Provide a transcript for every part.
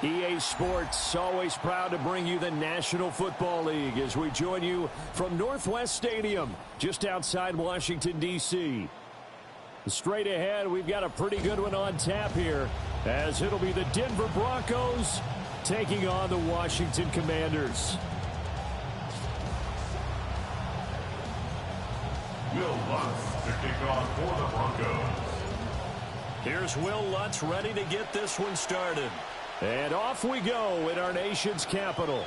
EA Sports, always proud to bring you the National Football League as we join you from Northwest Stadium, just outside Washington, D.C. Straight ahead, we've got a pretty good one on tap here, as it'll be the Denver Broncos taking on the Washington Commanders. Will Lutz to kick off for the Broncos. Here's Will Lutz ready to get this one started. And off we go in our nation's capital.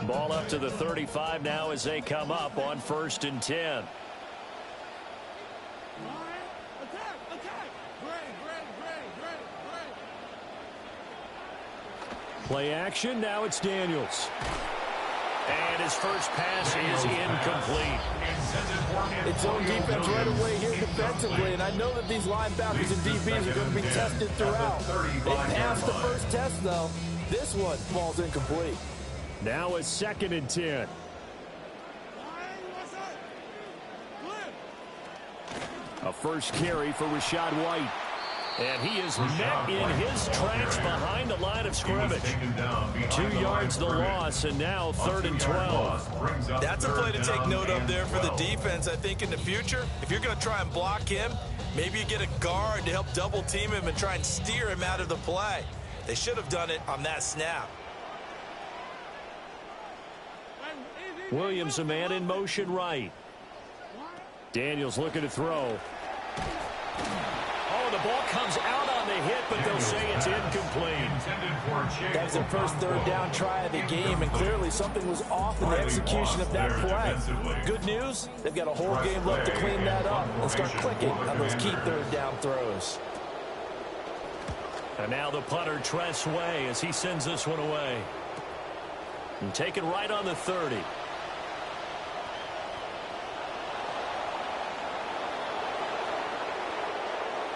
Ball up to the 35 now as they come up on 1st and 10. Play action, now it's Daniels. And his first pass is incomplete. It's own defense right away here defensively, and I know that these linebackers and DBs are going to be tested throughout. They passed the first test, though. This one falls incomplete. Now it's 2nd and 10. A first carry for Rachaad White. And he is met in his tracks behind the line of scrimmage. 2 yards the loss, and now 3rd and 12. That's a play to take note of there for the defense. I think in the future, if you're going to try and block him, maybe you get a guard to help double team him and try and steer him out of the play. They should have done it on that snap. Williams, a man in motion right. Daniels looking to throw. Oh, the ball comes out on the hit, but they'll say it's incomplete. That was their first 3rd down try of the game, and clearly something was off in the execution of that play. Good news, they've got a whole game left to clean that up and start clicking on those key 3rd down throws. And now the punter, Tress Way, as he sends this one away. And taken right on the 30.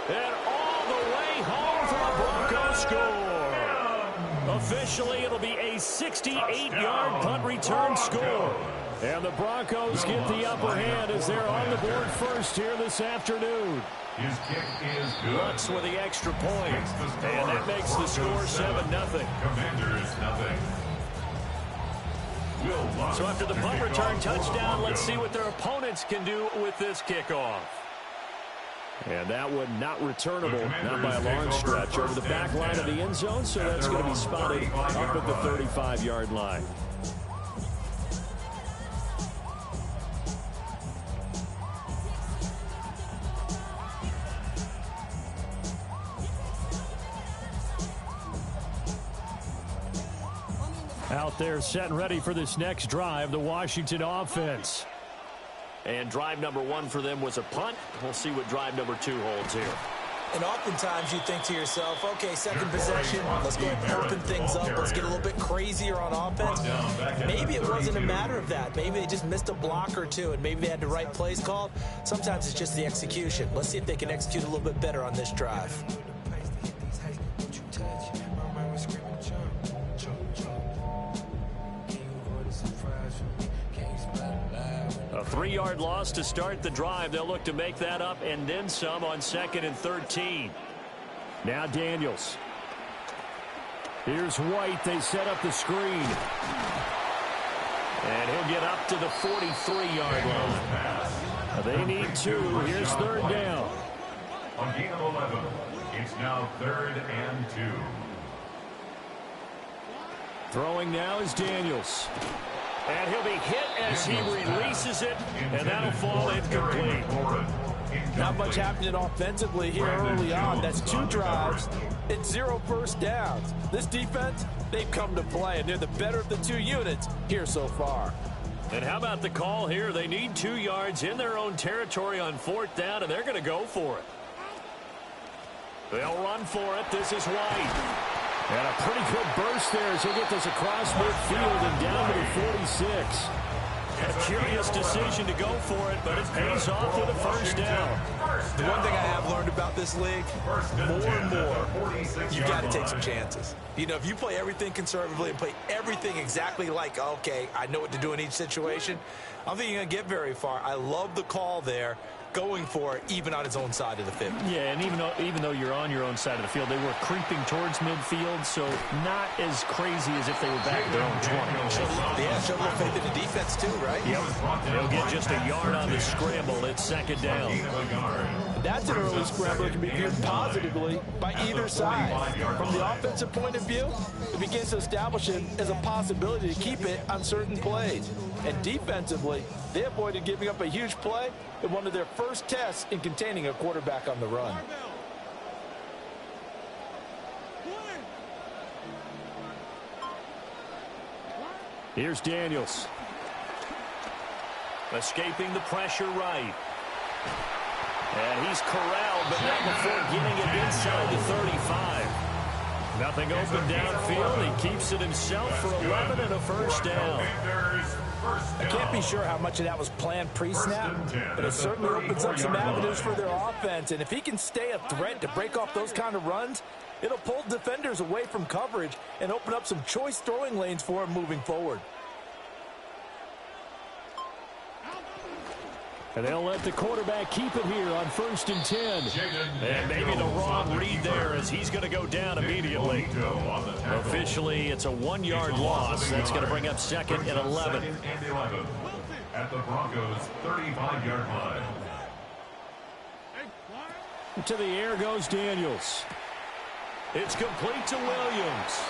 And all the way home for a Broncos score. Officially, it'll be a 68-yard punt return score. And the Broncos get the upper hand as they're on the board first here this afternoon. His kick is good. Lutz with the extra point. And that makes the score 7-0. Commanders nothing. So after the punt return touchdown, let's see what their opponents can do with this kickoff. And that one not returnable, not by a long stretch, over the back line of the end zone, so that's going to be spotted up at the 35-yard line. Out there set and ready for this next drive, the Washington offense. And drive number 1 for them was a punt. We'll see what drive number 2 holds here. And oftentimes you think to yourself, okay, second possession, let's go ahead and open things up. Let's get a little bit crazier on offense. Maybe it wasn't a matter of that. Maybe they just missed a block or two, and maybe they had the right plays called. Sometimes it's just the execution. Let's see if they can execute a little bit better on this drive. A 3-yard loss to start the drive. They'll look to make that up and then some on 2nd and 13. Now Daniels. Here's White. They set up the screen. And he'll get up to the 43-yard line. They need 2. Here's 3rd down. On gain of 11, it's now 3rd and 2. Throwing now is Daniels. And he'll be hit as he releases it, and that'll fall incomplete. Not much happening offensively here early on. That's 2 drives and 0 first downs. This defense, they've come to play, and they're the better of the 2 units here so far. And how about the call here? They need 2 yards in their own territory on 4th down, and they're going to go for it. They'll run for it. This is White. And a pretty good burst there as he'll get this across midfield and down to the 46. A curious decision to go for it, but it pays off with a first down. The one thing I have learned about this league, more and more, you've got to take some chances. You know, if you play everything conservatively and play everything exactly like, okay, I know what to do in each situation, I don't think you're going to get very far. I love the call there, going for it even on his own side of the field. Yeah, and even though you're on your own side of the field, they were creeping towards midfield, so not as crazy as if they were back at their own 20. Yeah, show a little faith in the defense too, right? Yep. They'll get just a yard on the scramble. It's 2nd down. That's an early scramble that can be viewed positively by either side. From the offensive point of view, it begins to establish it as a possibility to keep it on certain plays. And defensively, they avoided giving up a huge play in one of their first tests in containing a quarterback on the run. Here's Daniels. Escaping the pressure right. And he's corralled, but not before getting it inside the 35. Nothing open downfield. He keeps it himself for 11 and a first down. I can't be sure how much of that was planned pre-snap, but it certainly opens up some avenues for their offense. And if he can stay a threat to break off those kind of runs, it'll pull defenders away from coverage and open up some choice throwing lanes for him moving forward. And they'll let the quarterback keep it here on 1st and 10. And maybe the wrong read there as he's going to go down immediately. Officially, it's a 1-yard loss. That's going to bring up 2nd and 11. At the Broncos' 35-yard line. To the air goes Daniels. It's complete to Williams.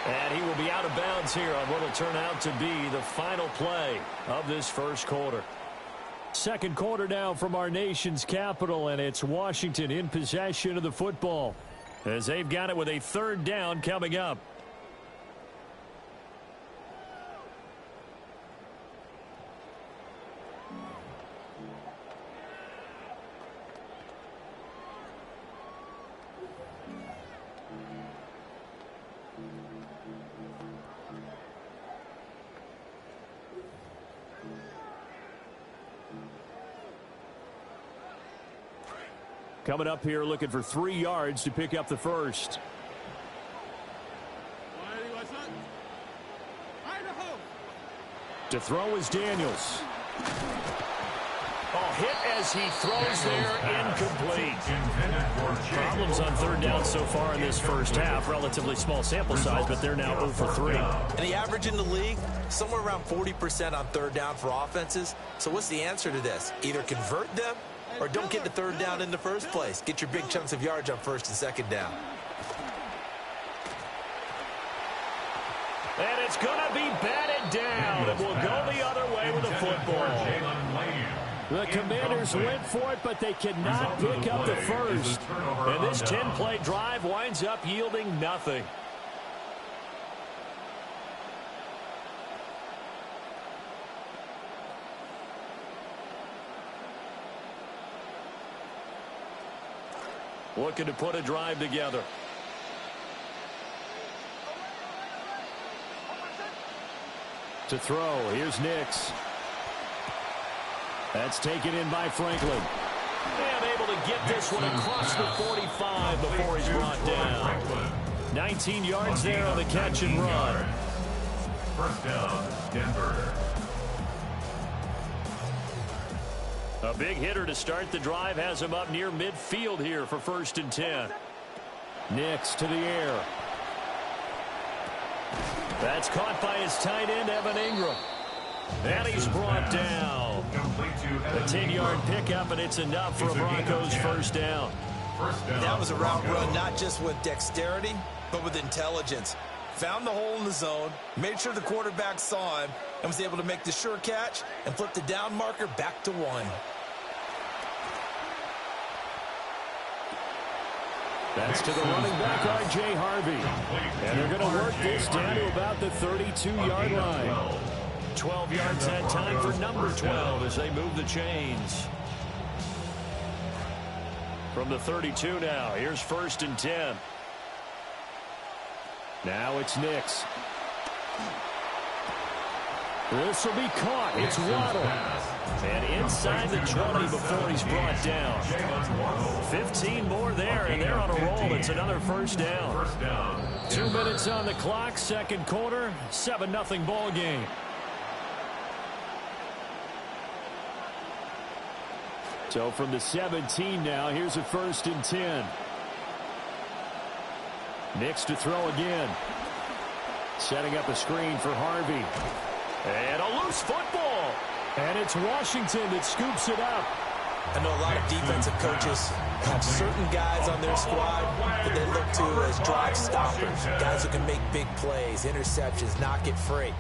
And he will be out of bounds here on what will turn out to be the final play of this first quarter. Second quarter now from our nation's capital, and it's Washington in possession of the football as they've got it with a 3rd down coming up. Coming up here looking for 3 yards to pick up the first. To throw is Daniels. Oh, hit as he throws there, incomplete. Problems on 3rd down so far in this first half. Relatively small sample size, but they're now 0 for 3. And the average in the league, somewhere around 40% on 3rd down for offenses. So what's the answer to this? Either convert them or don't get the 3rd down in the first place. Get your big chunks of yards on 1st and 2nd down. And it's going to be batted down. It will go the other way with the football. The Commanders went for it, but they cannot pick up the first. And this 10-play drive winds up yielding nothing. Looking to put a drive together. To throw, here's Nix. That's taken in by Franklin. And able to get this one across the 45 before he's brought down. 19 yards there on the catch and run. First down, Denver. A big hitter to start the drive has him up near midfield here for 1st and 10. Nix to the air. That's caught by his tight end, Evan Ingram. And he's brought down. A 10-yard pickup, and it's enough for a Broncos first down. That was a route run not just with dexterity, but with intelligence. found the hole in the zone, made sure the quarterback saw him, and was able to make the sure catch and flip the down marker back to 1. That's to the running back, R.J. Harvey. And they're going to work this down to about the 32-yard line. 12 yards that time for number 12 as they move the chains. From the 32 now, here's 1st and 10. Now it's Nix. This will be caught. It's Waddle. And inside the 20 before he's brought down. 15 more there, and they're on a roll. It's another first down. 2 minutes on the clock, second quarter, 7-0 ball game. So from the 17 now, here's a 1st and 10. Nix to throw again. Setting up a screen for Harvey. And a loose football. And it's Washington that scoops it up. I know a lot of defensive coaches have certain guys on their squad that they look to as drive stoppers, guys who can make big plays, interceptions, knock it free.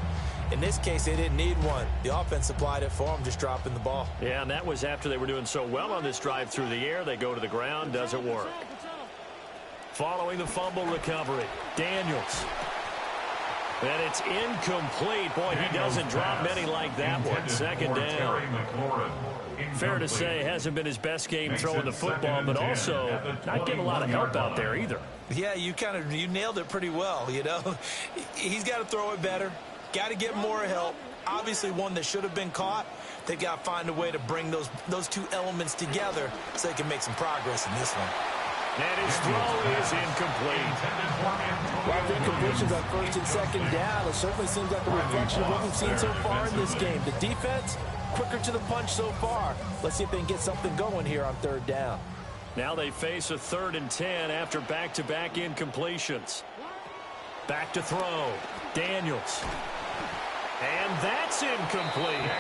In this case, they didn't need one. The offense supplied it for them, just dropping the ball. Yeah, and that was after they were doing so well on this drive through the air. They go to the ground, doesn't work. Following the fumble recovery, Daniels. And it's incomplete. Boy, he doesn't drop many like that one. Second down. Fair to say, hasn't been his best game throwing the football, but also not getting a lot of help out there either. Yeah, you nailed it pretty well, you know. He's got to throw it better. Got to get more help. Obviously one that should have been caught. They've got to find a way to bring those two elements together so they can make some progress in this one. And his throw is incomplete. Well, the incompletions on 1st and 2nd down, it certainly seems like a reflection of what we've seen so far in this game. The defense, quicker to the punch so far. Let's see if they can get something going here on 3rd down. Now they face a 3rd and 10 after back-to-back incompletions. Back to throw. Daniels. And that's incomplete.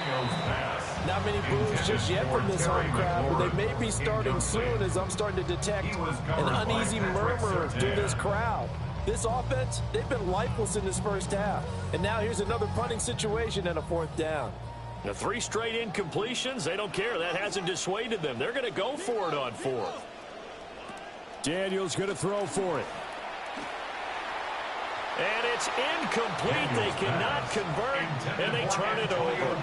Not many boos just yet from this home crowd, but they may be starting soon as I'm starting to detect an uneasy murmur through this crowd. This offense, they've been lifeless in this first half. And now here's another punting situation and a 4th down. The 3 straight incompletions, they don't care. That hasn't dissuaded them. They're going to go for it on 4th. Daniels going to throw for it. And it's incomplete. They cannot convert, and they turn it over.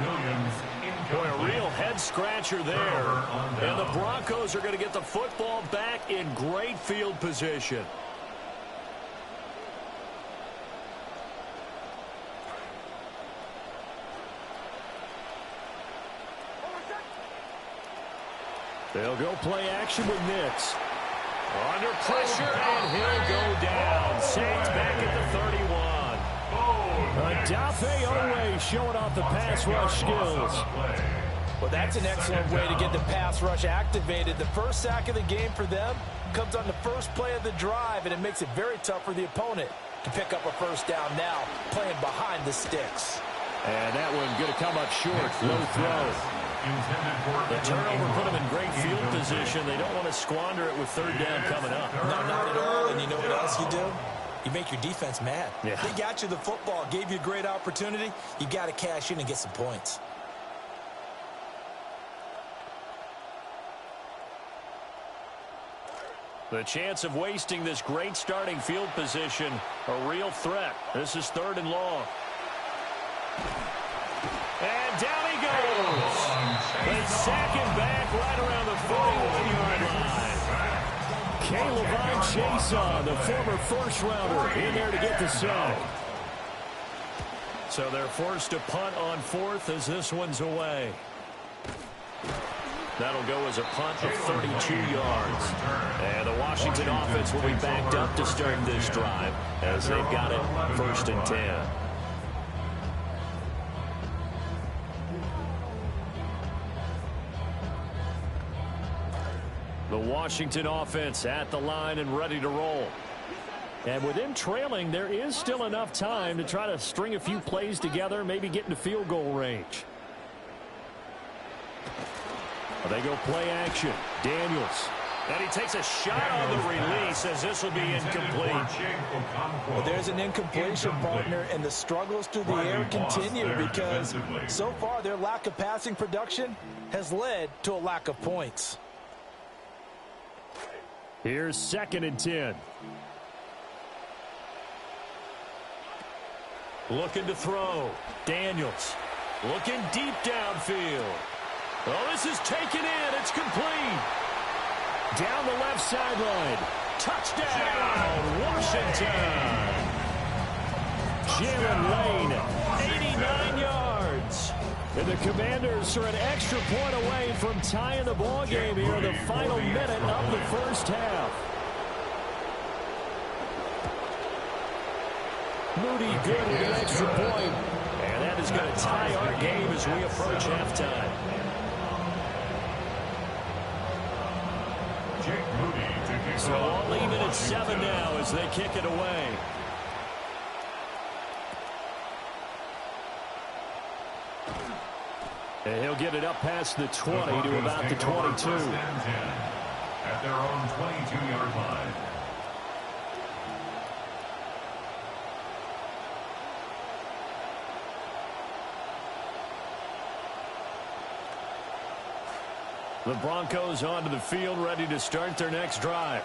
Boy, a real head-scratcher there. And the Broncos are going to get the football back in great field position. They'll go play action with Nix. Under pressure, and he'll go down. Saints back at the 31. Adafe Owe showing off the pass rush skills. Well, that's an excellent way to get the pass rush activated. The first sack of the game for them comes on the first play of the drive, and it makes it very tough for the opponent to pick up a 1st down now, playing behind the sticks. And that one going to come up short. Low throw. The turnover put them in great field position. They don't want to squander it with 3rd down coming up. No, not at all. And you know what else you do? You make your defense mad. Yeah. They got you the football, gave you a great opportunity. You got to cash in and get some points. The chance of wasting this great starting field position, a real threat. This is 3rd and long. And down he goes. They sack him back right around the 41-yard line. Caleb Chason, the former first-rounder, in there to get the sack. So they're forced to punt on 4th as this one's away. That'll go as a punt of 32 yards. And the Washington offense will be backed up to start this drive as they've got it 1st and 10. The Washington offense at the line and ready to roll. And with them trailing, there is still enough time to try to string a few plays together, maybe get into field goal range. They go play action. Daniels. And he takes a shot on the release as this will be incomplete. Well, there's an incompletion, partner, and the struggles through the air continue because so far their lack of passing production has led to a lack of points. Here's 2nd and 10. Looking to throw. Daniels looking deep downfield. Oh, this is taken in. It's complete. Down the left sideline. Touchdown, Washington. Jalen Lane, 89 yards. And the Commanders are an extra point away from tying the ball game here in the final minute of the first half. Moody good with an extra point. And that is going to tie our game as we approach halftime. So all even at 7 now as they kick it away. And he'll get it up past the 20 to about the 22. At their own 22-yard line. The Broncos onto the field, ready to start their next drive.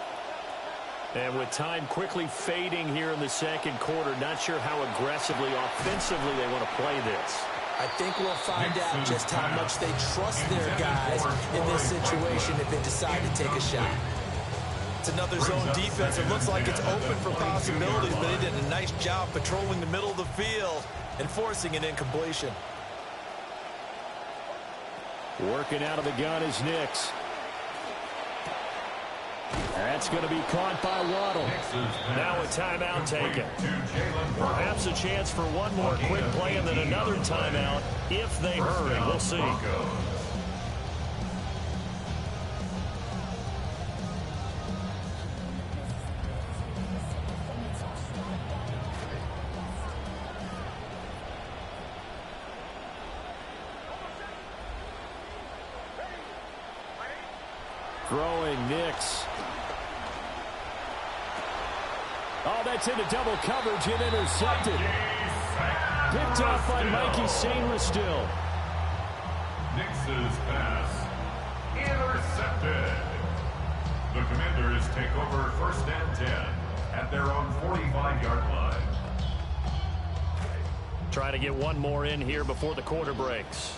And with time quickly fading here in the second quarter, not sure how aggressively, offensively they want to play this. I think we'll find out just how much they trust their guys in this situation if they decide to take a shot. It's another zone defense. It looks like it's open for possibilities, but they did a nice job patrolling the middle of the field and forcing an incompletion. Working out of the gun is Nix. That's going to be caught by Waddle. Now a timeout taken. Perhaps a chance for one more quick play and then another timeout if they hurry. We'll see. Throwing Nix. Oh, that's into double coverage and intercepted. Picked off by Mikey Sainristil. Nix's pass intercepted. The Commanders take over 1st and 10 at their own 45-yard line. Trying to get one more in here before the quarter breaks.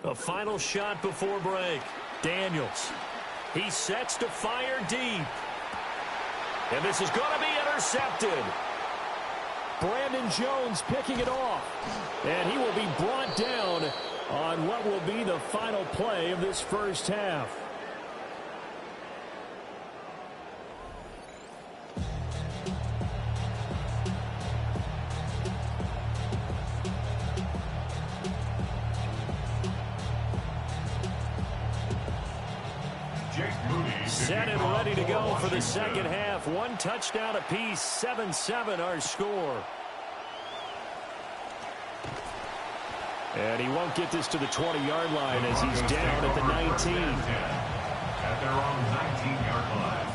A final shot before break. Daniels. He sets to fire deep. And this is going to be intercepted. Brandon Jones picking it off. And he will be brought down on what will be the final play of this first half. Set and ready to go for the second half. One touchdown apiece, 7-7 our score. And he won't get this to the 20-yard line as he's down at the 19. At their own 19-yard line.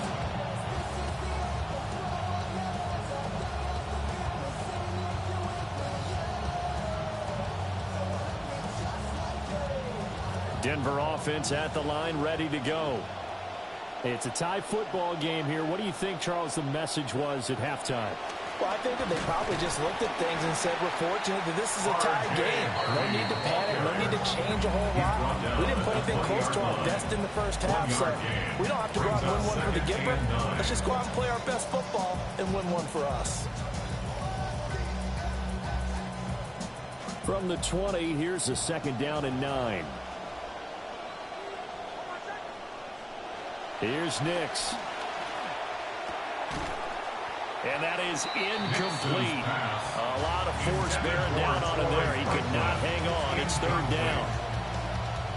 Denver offense at the line, ready to go. It's a tie football game here. What do you think, Charles, the message was at halftime? Well, I think that they probably just looked at things and said, we're fortunate that this is a tie game. No need to panic. No need to change a whole lot. We didn't put anything close to our best in the first half, so we don't have to go out and win one for the Gipper. Let's just go out and play our best football and win one for us. From the 20, here's a 2nd down and 9. Here's Nix. And that is incomplete. A lot of force bearing down on him there. He could not hang on. It's 3rd down.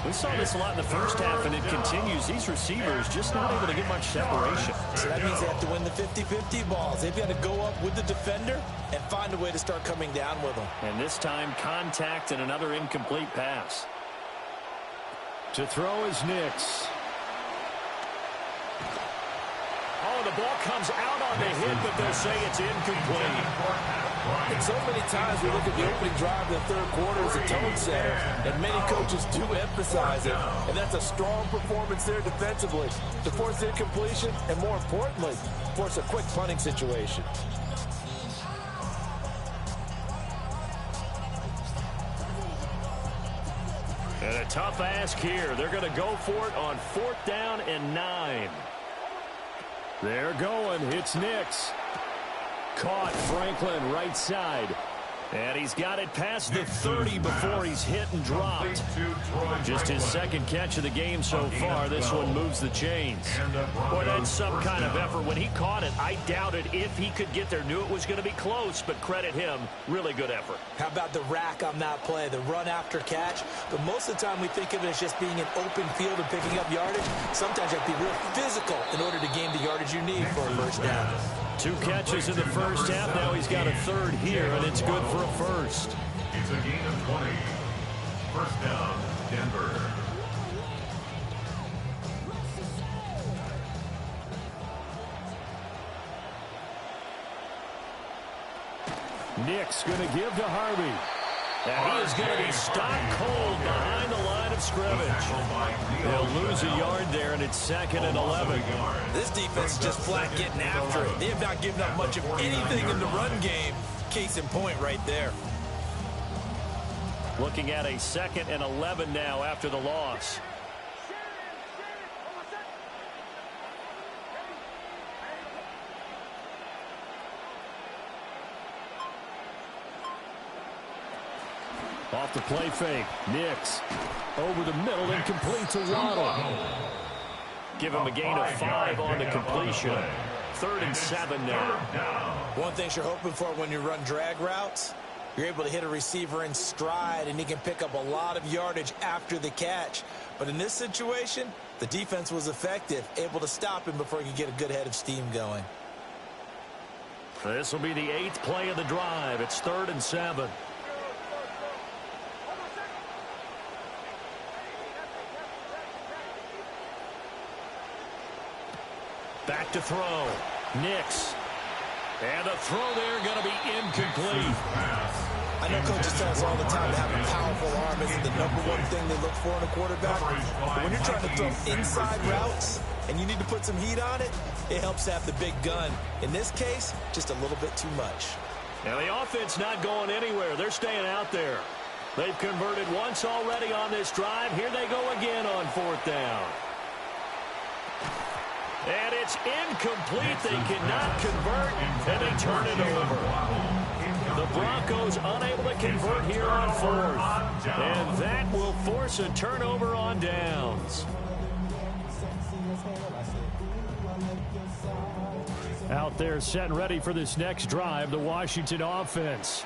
We saw this a lot in the first half, and it continues. These receivers just not able to get much separation. So that means they have to win the 50-50 balls. They've got to go up with the defender and find a way to start coming down with them. And this time, contact and another incomplete pass. To throw is Nix. Oh, the ball comes out on the hit, but they'll say it's incomplete. And so many times we look at the opening drive in the third quarter as a tone setter, and many coaches do emphasize it. And that's a strong performance there defensively to force incompletion and, more importantly, force a quick punting situation. And a tough ask here. They're going to go for it on 4th down and 9. They're going. It's Nix. Caught. Franklin right side. And he's got it past the 30 before he's hit and dropped. Just his second catch of the game so far. This one moves the chains. Boy, that's some kind of effort. When he caught it, I doubted if he could get there. Knew it was going to be close, but credit him. Really good effort. How about the rack on that play, the run after catch? But most of the time we think of it as just being an open field and picking up yardage. Sometimes you have to be real physical in order to gain the yardage you need for a first down. 2 catches in the first half. Now he's got a third here, and it's good for a first. It's a gain of 20. First down, Denver. Nick's going to give to Harvey. And he is going to be stopped cold behind the line of scrimmage. They'll lose a yard there, and it's 2nd and 11. This defense is just flat getting after it. They have not given up much of anything in the run game. Case in point right there. Looking at a 2nd and 11 now after the loss. Off the play fake. Nix. Over the middle, incomplete to Waddle. Give him a gain of 5 on the completion. 3rd and 7 now. One thing you're hoping for when you run drag routes, you're able to hit a receiver in stride, and he can pick up a lot of yardage after the catch. But in this situation, the defense was effective, able to stop him before he could get a good head of steam going. This will be the 8th play of the drive. It's 3rd and 7. Back to throw. Nix. And the throw there going to be incomplete. I know coaches tell us all the time that having a powerful arm isn't the #1 thing they look for in a quarterback. But when you're trying to throw inside routes and you need to put some heat on it, it helps to have the big gun. In this case, just a little bit too much. Now the offense not going anywhere. They're staying out there. They've converted once already on this drive. Here they go again on 4th down. And it's incomplete. They cannot convert, and they turn it over. The Broncos unable to convert here on 4th. And that will force a turnover on downs. Out there set and ready for this next drive, the Washington offense.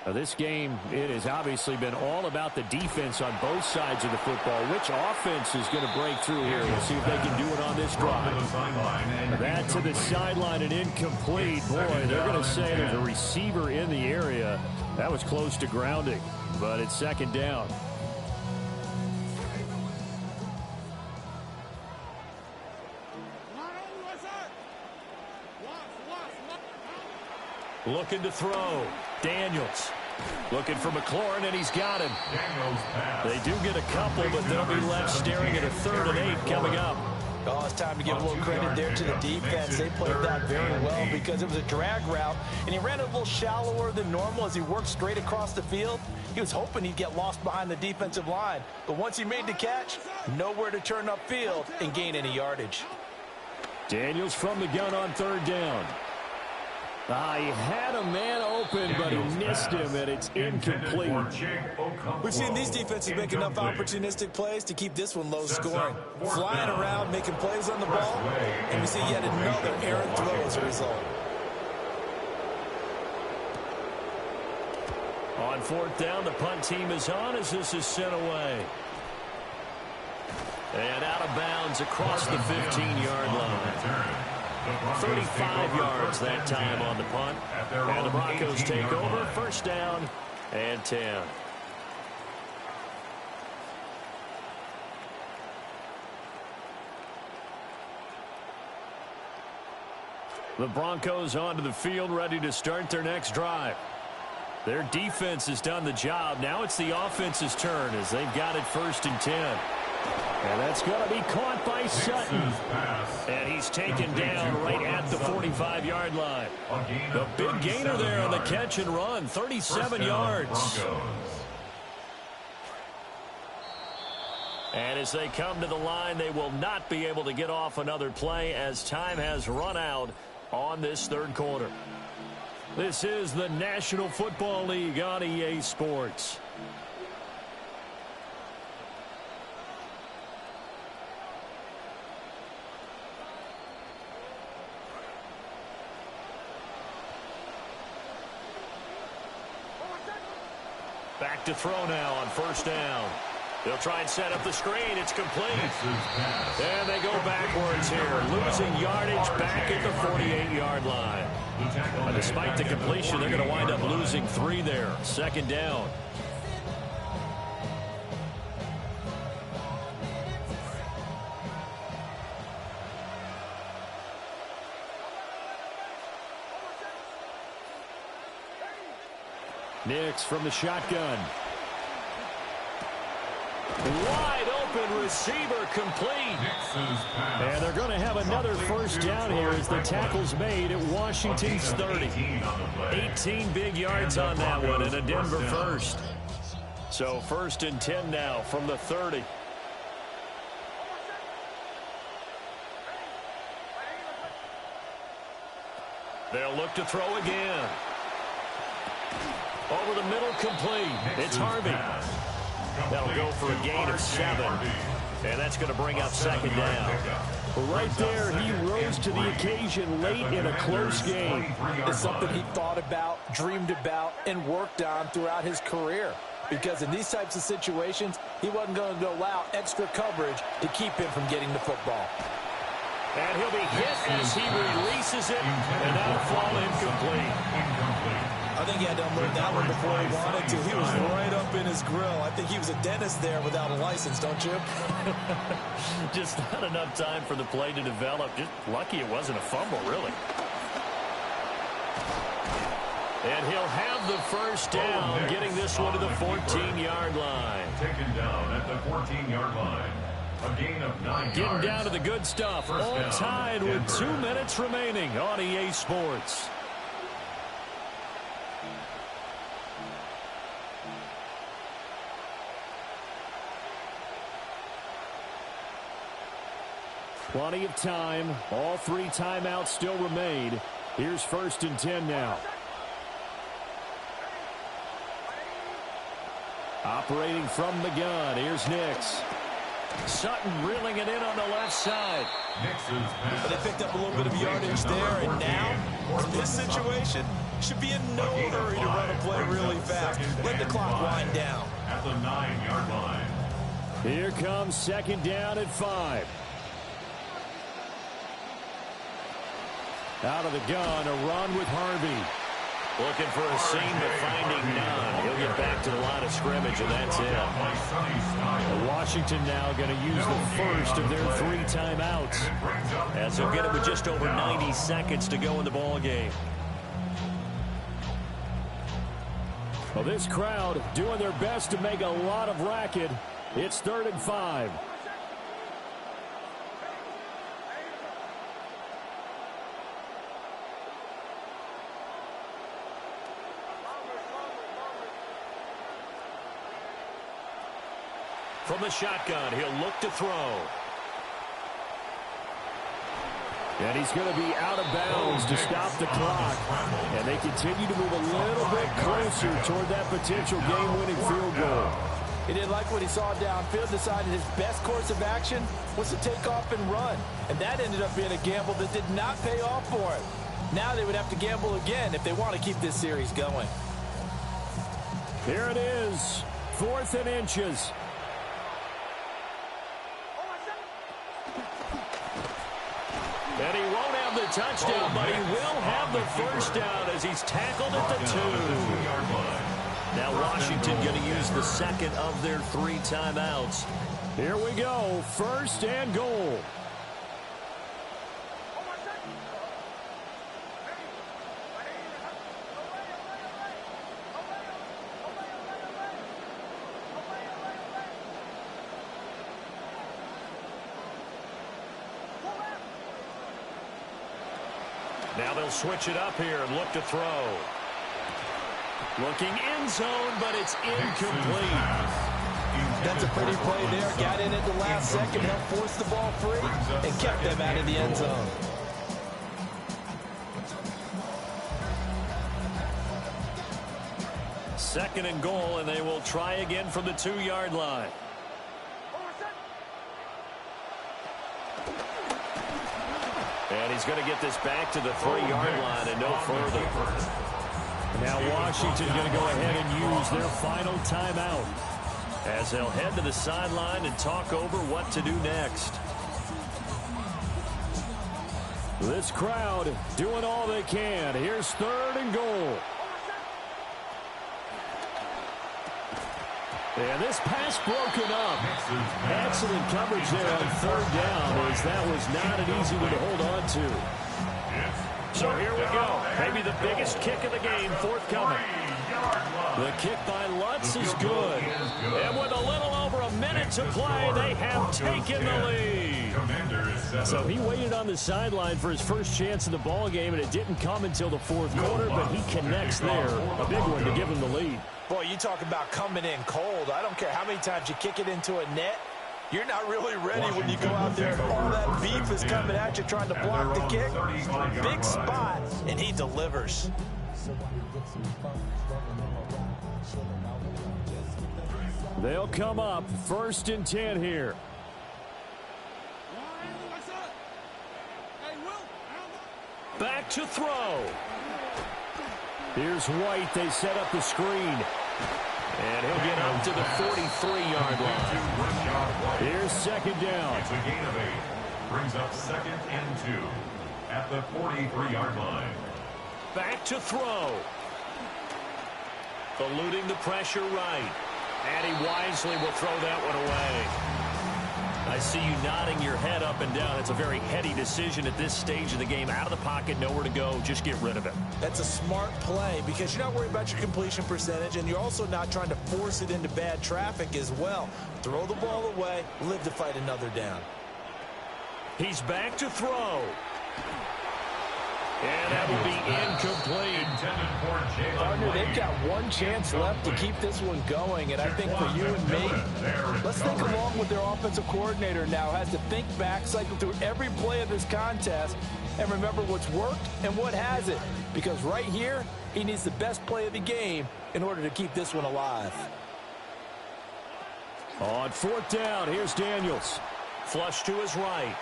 Now this game, it has obviously been all about the defense on both sides of the football. Which offense is going to break through here? We'll see if they can do it on this drive. That to the sideline and incomplete. Boy, they're going to say there's a receiver in the area. That was close to grounding, but it's 2nd down. Looking to throw. Daniels. Looking for McLaurin, and he's got him. They do get a couple, but they'll be left staring at a 3rd and 8 coming up. Oh, it's time to give a little credit there to the defense. They played that very well because it was a drag route, and he ran a little shallower than normal as he worked straight across the field. He was hoping he'd get lost behind the defensive line, but once he made the catch, nowhere to turn upfield and gain any yardage. Daniels from the gun on 3rd down. He had a man open, but he missed him, and it's incomplete. We've seen these defenses make enough opportunistic plays to keep this one low scoring. Flying around, making plays on the ball, and we see yet another errant throw as a result. On 4th down, the punt team is on as this is sent away. And out of bounds across the 15-yard line. 35 yards that time on the punt. And the Broncos take over. 1st down and 10. The Broncos onto the field, ready to start their next drive. Their defense has done the job. Now it's the offense's turn as they've got it 1st and 10. And that's going to be caught by Sutton. And he's taken down right at the 45-yard line. The big gainer there on the catch and run, 37 yards. And as they come to the line, they will not be able to get off another play as time has run out on this 3rd quarter. This is the National Football League on EA Sports. Back to throw now on 1st down. They'll try and set up the screen. It's complete. And they go backwards here, losing yardage back at the 48-yard line. And despite the completion, they're going to wind up losing 3 there. 2nd down. Nix from the shotgun. Wide open receiver, complete. And they're going to have another 1st down here as the tackle's made at Washington's 30. 18 big yards on that one and a Denver 1st. So 1st and 10 now from the 30. They'll look to throw again. Over the middle, complete. It's Harvey. That'll go for a gain of 7. And that's going to bring up 2nd down. Right there, he rose to the occasion late in a close game. It's something he thought about, dreamed about, and worked on throughout his career. Because in these types of situations, he wasn't going to allow extra coverage to keep him from getting the football. And he'll be hit as he releases it, and that'll fall incomplete. I think he had to unload that one before he wanted to. He was right up in his grill. I think he was a dentist there without a license, don't you? Just not enough time for the play to develop. Just lucky it wasn't a fumble, really. And he'll have the 1st down, getting this one to the 14-yard line. Taken down at the 14-yard line. A gain of 9 yards. Getting down to the good stuff. All tied with 2 minutes remaining on EA Sports. Plenty of time. All 3 timeouts still remain. Here's 1st and 10 now. Operating from the gun. Here's Nix. Sutton reeling it in on the left side. But they picked up a little bit of yardage there, and now, in this situation, should be in no hurry to run a play really fast. Let the clock wind down. At the 9-yard line. Here comes 2nd down at 5. Out of the gun, a run with Harvey. Looking for a seam, but finding none. He'll get back to the line of scrimmage, and that's it. Washington now going to use the 1st of their 3 timeouts, as they'll get it with just over 90 seconds to go in the ball game. Well, this crowd doing their best to make a lot of racket. It's 3rd and 5. From the shotgun, he'll look to throw. And he's going to be out of bounds to stop the clock. And they continue to move a little bit closer toward that potential game-winning field goal. He didn't like what he saw downfield, decided his best course of action was to take off and run. And that ended up being a gamble that did not pay off for him. Now they would have to gamble again if they want to keep this series going. Here it is, 4th and inches. And he won't have the touchdown, but he will have the 1st down as he's tackled at the 2. Now Washington going to use the 2nd of their 3 timeouts. Here we go, 1st and goal. Now they'll switch it up here and look to throw. Looking end zone, but it's incomplete. That's a pretty play there. Got in at the last second, helped force the ball free, and kept them out of the end zone. Second and goal, and they will try again from the 2-yard line. And he's going to get this back to the 3-yard line and no further. Now Washington going to go ahead and use their final timeout as they'll head to the sideline and talk over what to do next. This crowd doing all they can. Here's 3rd and goal. And this pass broken up. Excellent coverage there on 3rd down, as that was not an easy one to hold on to. So here we go. Maybe the biggest kick of the game forthcoming. The kick by Lutz is good. And with a little over a minute to play, they have taken the lead. So he waited on the sideline for his first chance in the ball game, and it didn't come until the 4th quarter, but he connects there. A big one to give him the lead. Boy, you talk about coming in cold. I don't care how many times you kick it into a net. You're not really ready when you go out there and all that beef is coming at you trying to block the kick. Big spot, and he delivers. They'll come up 1st and 10 here. Back to throw. Here's White. They set up the screen. And he'll get up to the 43-yard line. Here's 2nd down. It's a gain of 8. Brings up 2nd and 2 at the 43-yard line. Back to throw. Eluding the pressure right. And he wisely will throw that one away. I see you nodding your head up and down. It's a very heady decision at this stage of the game. Out of the pocket, nowhere to go. Just get rid of it. That's a smart play because you're not worried about your completion percentage, and you're also not trying to force it into bad traffic as well. Throw the ball away, live to fight another down. He's back to throw. And that will be incomplete. Partner, they've got one chance left to keep this one going, and I think for you and me, let's think along with their offensive coordinator now. Has to think back, cycle through every play of this contest, and remember what's worked and what hasn't. Because right here, he needs the best play of the game in order to keep this one alive. On 4th down, here's Daniels. Flush to his right.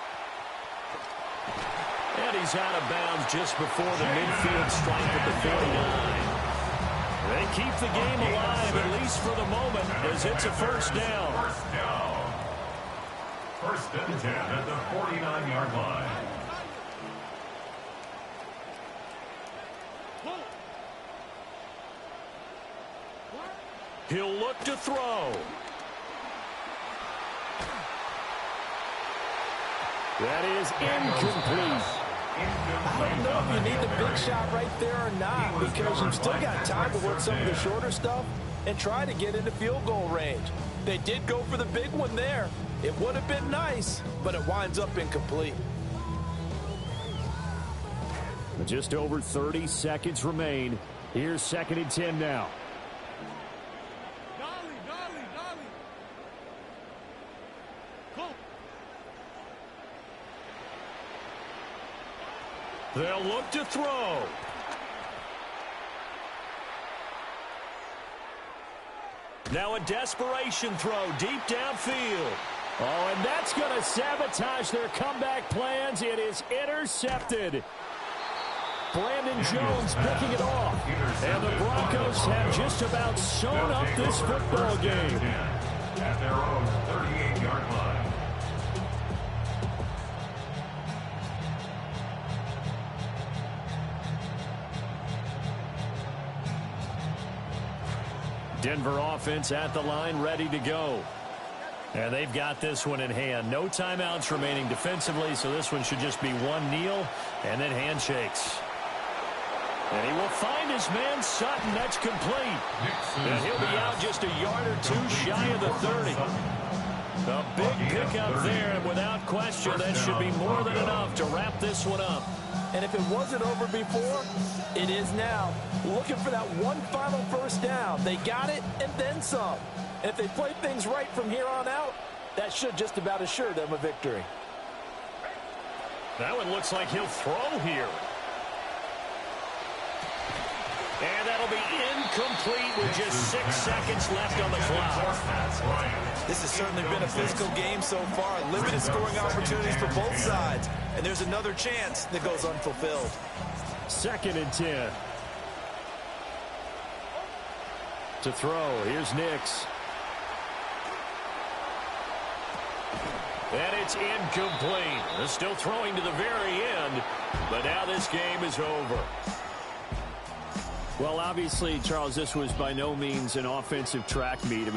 And he's out of bounds just before the midfield stripe at the 49. They keep the game alive, at least for the moment, as it's a 1st down. 1st and 10 at the 49-yard line. He'll look to throw. That is incomplete. I don't know if you need the big shot right there or not, because you've still got time to work some of the shorter stuff and try to get into field goal range. They did go for the big one there. It would have been nice, but it winds up incomplete. Just over 30 seconds remain. Here's 2nd and 10 now. They'll look to throw. Now a desperation throw deep downfield. Oh, and that's going to sabotage their comeback plans. It is intercepted. Brandon Jones picking it off. And the Broncos have just about sewn up this football game. At their own 38-yard line. Denver offense at the line, ready to go. And they've got this one in hand. No timeouts remaining defensively, so this one should just be one kneel and then handshakes. And he will find his man Sutton. That's complete. And he'll be out just a yard or two shy of the 30. A big pickup there, and without question, that should be more than enough to wrap this one up. And if it wasn't over before, it is now. Looking for that one final first down. They got it and then some. And if they play things right from here on out, that should just about assure them a victory. That one looks like he'll throw here. And that'll be incomplete with just 6 seconds left on the clock. This has certainly been a physical game so far. Limited scoring opportunities for both sides. And there's another chance that goes unfulfilled. 2nd and 10. To throw, here's Nix. And it's incomplete. They're still throwing to the very end, but now this game is over. Well, obviously, Charles, this was by no means an offensive track meet. I mean,